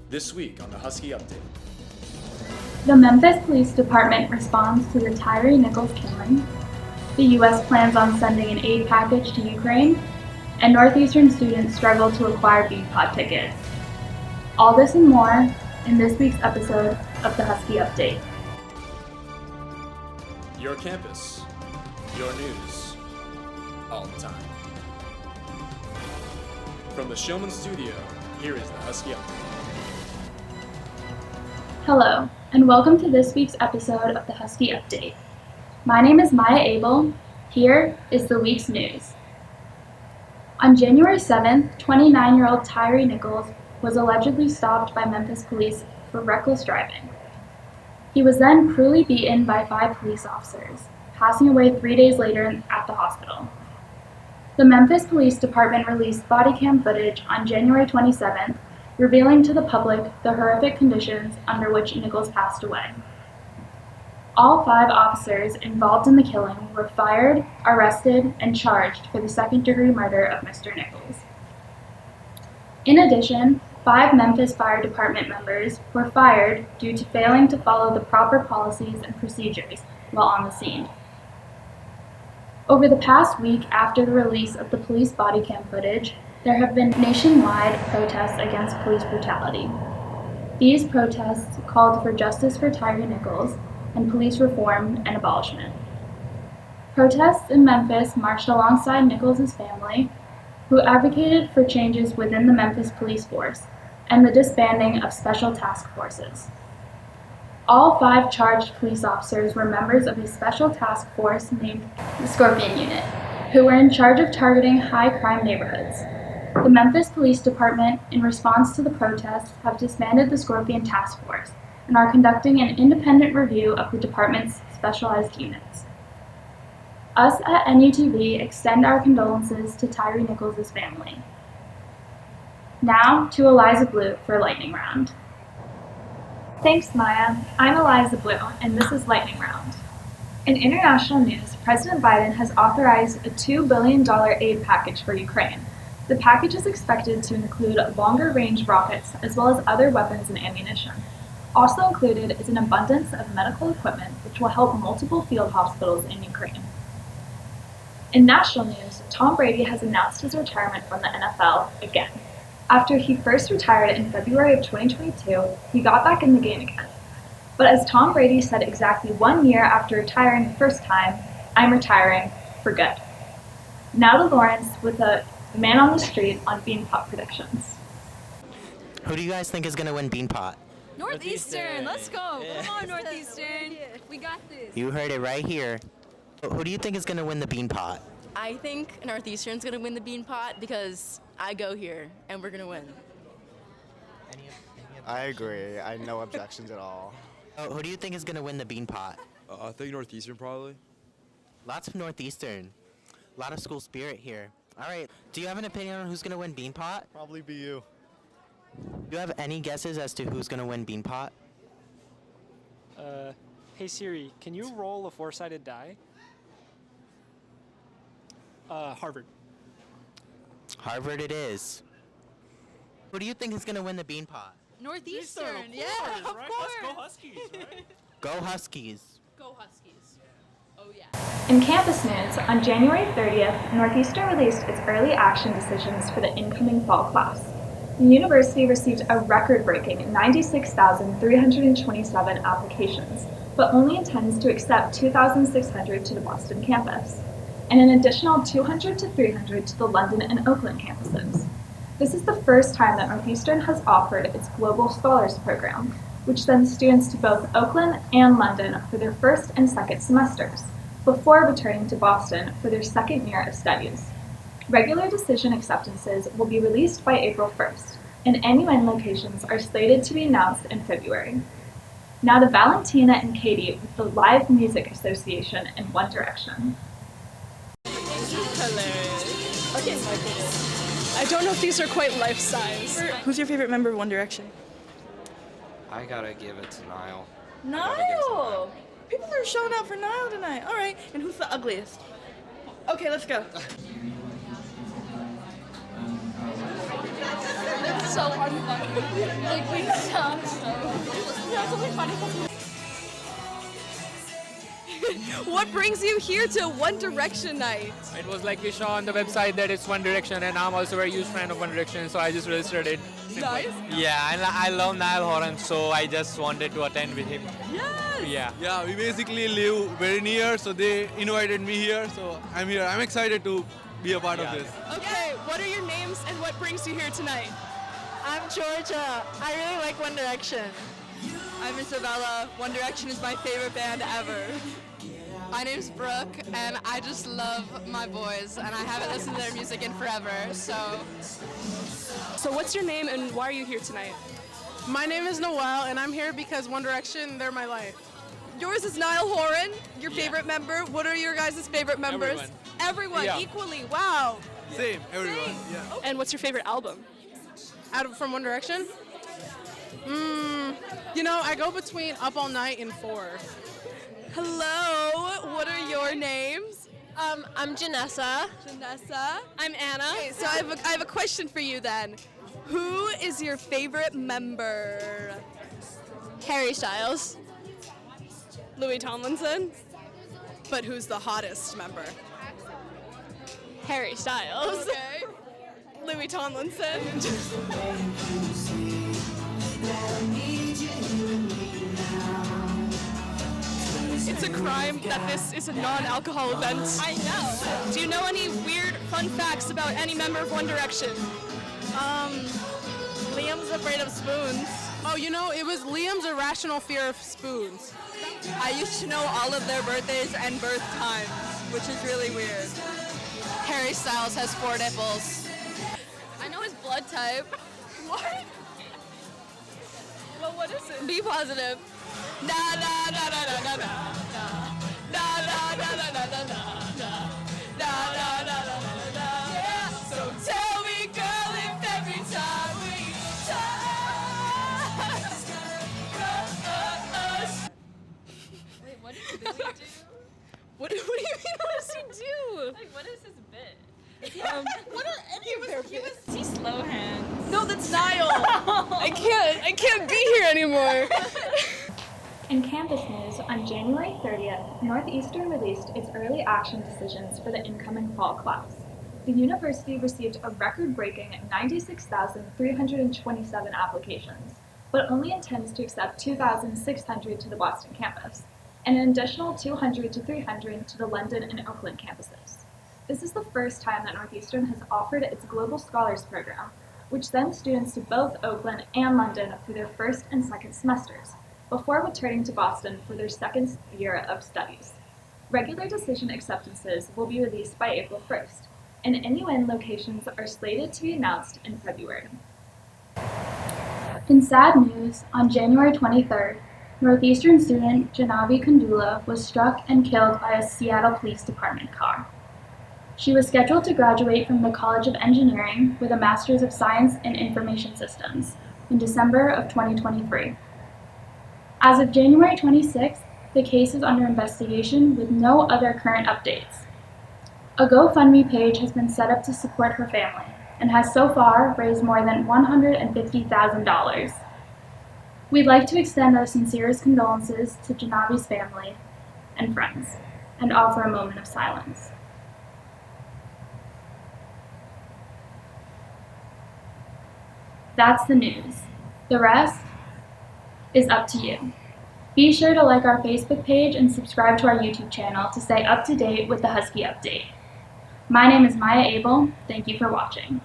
This week on the Husky Update. The Memphis Police Department responds to the Tyre Nichols killing. The U.S. plans on sending an aid package to Ukraine. And Northeastern students struggle to acquire Beanpot tickets. All this and more in this week's episode of the Husky Update. Your campus, your news, all the time. From the Shillman studio, here is the Husky Update. Hello, and welcome to this week's episode of the Husky Update. My name is Maya Abel. Here is the week's news. On January 7th, 29-year-old Tyre Nichols was allegedly stopped by Memphis police for reckless driving. He was then cruelly beaten by 5 police officers, passing away 3 days later at the hospital. The Memphis Police Department released body cam footage on January 27th, revealing to the public the horrific conditions under which Nichols passed away. All 5 officers involved in the killing were fired, arrested, and charged for the second-degree murder of Mr. Nichols. In addition, 5 Memphis Fire Department members were fired due to failing to follow the proper policies and procedures while on the scene. Over the past week after the release of the police body cam footage, there have been nationwide protests against police brutality. These protests called for justice for Tyre Nichols and police reform and abolishment. Protests in Memphis marched alongside Nichols' family, who advocated for changes within the Memphis police force and the disbanding of special task forces. All 5 charged police officers were members of a special task force named the Scorpion Unit, who were in charge of targeting high-crime neighborhoods. The Memphis Police Department, in response to the protests, have disbanded the Scorpion Task Force and are conducting an independent review of the department's specialized units. Us at NUTV extend our condolences to Tyre Nichols' family. Now to Eliza Blue for Lightning Round. Thanks, Maya. I'm Eliza Blue, and this is Lightning Round. In international news, President Biden has authorized a $2 billion aid package for Ukraine. The package is expected to include longer-range rockets as well as other weapons and ammunition. Also included is an abundance of medical equipment which will help multiple field hospitals in Ukraine. In national news, Tom Brady has announced his retirement from the NFL again. After he first retired in February of 2022, he got back in the game again. But as Tom Brady said exactly 1 year after retiring the first time, "I'm retiring for good." Now to Lawrence with the man on the street on Beanpot predictions. Who do you guys think is going to win Beanpot? Northeastern, let's go. Yeah. Come on, Northeastern. We got this. You heard it right here. Who do you think is going to win the Beanpot? I think Northeastern's going to win the Beanpot because I go here and we're going to win. I agree. I have no objections at all. Who do you think is going to win the Beanpot? I think Northeastern probably. Lots of Northeastern. A lot of school spirit here. All right. Do you have an opinion on who's going to win Beanpot? Probably be you. Do you have any guesses as to who's going to win Beanpot? Hey Siri, can you roll a 4-sided die? Harvard. Harvard it is. Who do you think is going to win the Beanpot? Northeastern, yeah, of course. Let's go Huskies, right? Go Huskies. Go Huskies. Oh, yeah. In campus news, on January 30th, Northeastern released its early action decisions for the incoming fall class. The university received a record-breaking 96,327 applications, but only intends to accept 2,600 to the Boston campus, and an additional 200 to 300 to the London and Oakland campuses. This is the first time that Northeastern has offered its Global Scholars Program, which sends students to both Oakland and London for their first and second semesters, before returning to Boston for their second year of studies. Regular decision acceptances will be released by April 1st, and NUN locations are slated to be announced in February. Now to Valentina and Katy with the Live Music Association and One Direction. Hilarious. Okay, I don't know if these are quite life-size. Who's your favorite member of One Direction? I gotta give it to Niall. Niall! People are showing up for Niall tonight. All right, and who's the ugliest? Okay, let's go. So so unfunny. Like, we sound so... That's only funny because... What brings you here to One Direction night? It was like we saw on the website that it's One Direction, and I'm also a very huge fan of One Direction, so I just registered it. Nice. Yeah, and I love Niall Horan, so I just wanted to attend with him. Yes. Yeah. Yeah, we basically live very near, so they invited me here, so I'm here. I'm excited to be a part of this. Okay, what are your names and what brings you here tonight? I'm Georgia. I really like One Direction. I'm Isabella. One Direction is my favorite band ever. My name's Brooke, and I just love my boys, and I haven't listened to their music in forever, so... So what's your name and why are you here tonight? My name is Noelle, and I'm here because One Direction, they're my life. Yours is Niall Horan, your favorite member. What are your guys' favorite members? Everyone, Yeah. equally, wow. Same, everyone. Yeah. And what's your favorite album? From One Direction? You know, I go between Up All Night and 4. Hello, what are your names? I'm Janessa. Janessa. I'm Anna. Okay, so I have a question for you then. Who is your favorite member? Harry Styles. Louis Tomlinson. But who's the hottest member? Harry Styles. Okay. Louis Tomlinson. It's a crime that this is a non-alcohol event. I know. Do you know any weird fun facts about any member of One Direction? Liam's afraid of spoons. Oh, you know, it was Liam's irrational fear of spoons. I used to know all of their birthdays and birth times, which is really weird. Harry Styles has 4 nipples. I know his blood type. What? Well, what is it? B positive. Na na na na na na na na na na na na na na na na. Yeah. So tell me, girl, if every time we touch. Wait, what did Billy do? What do you mean? What does he do? Like, what is his bit? What are any of their bits? Is he slow hands? No, that's Niall. I can't be here anymore. In campus news, on January 30th, Northeastern released its early action decisions for the incoming fall class. The university received a record-breaking 96,327 applications, but only intends to accept 2,600 to the Boston campus, and an additional 200 to 300 to the London and Oakland campuses. This is the first time that Northeastern has offered its Global Scholars Program, which sends students to both Oakland and London through their first and second semesters, before returning to Boston for their second year of studies. Regular decision acceptances will be released by April 1st, and NUN locations are slated to be announced in February. In sad news, on January 23rd, Northeastern student Janavi Kundula was struck and killed by a Seattle Police Department car. She was scheduled to graduate from the College of Engineering with a Master's of Science in Information Systems in December of 2023. As of January 26th, the case is under investigation with no other current updates. A GoFundMe page has been set up to support her family and has so far raised more than $150,000. We'd like to extend our sincerest condolences to Janavi's family and friends and offer a moment of silence. That's the news. The rest is up to you. Be sure to like our Facebook page and subscribe to our YouTube channel to stay up to date with the Husky update. My name is Maya Abel. Thank you for watching.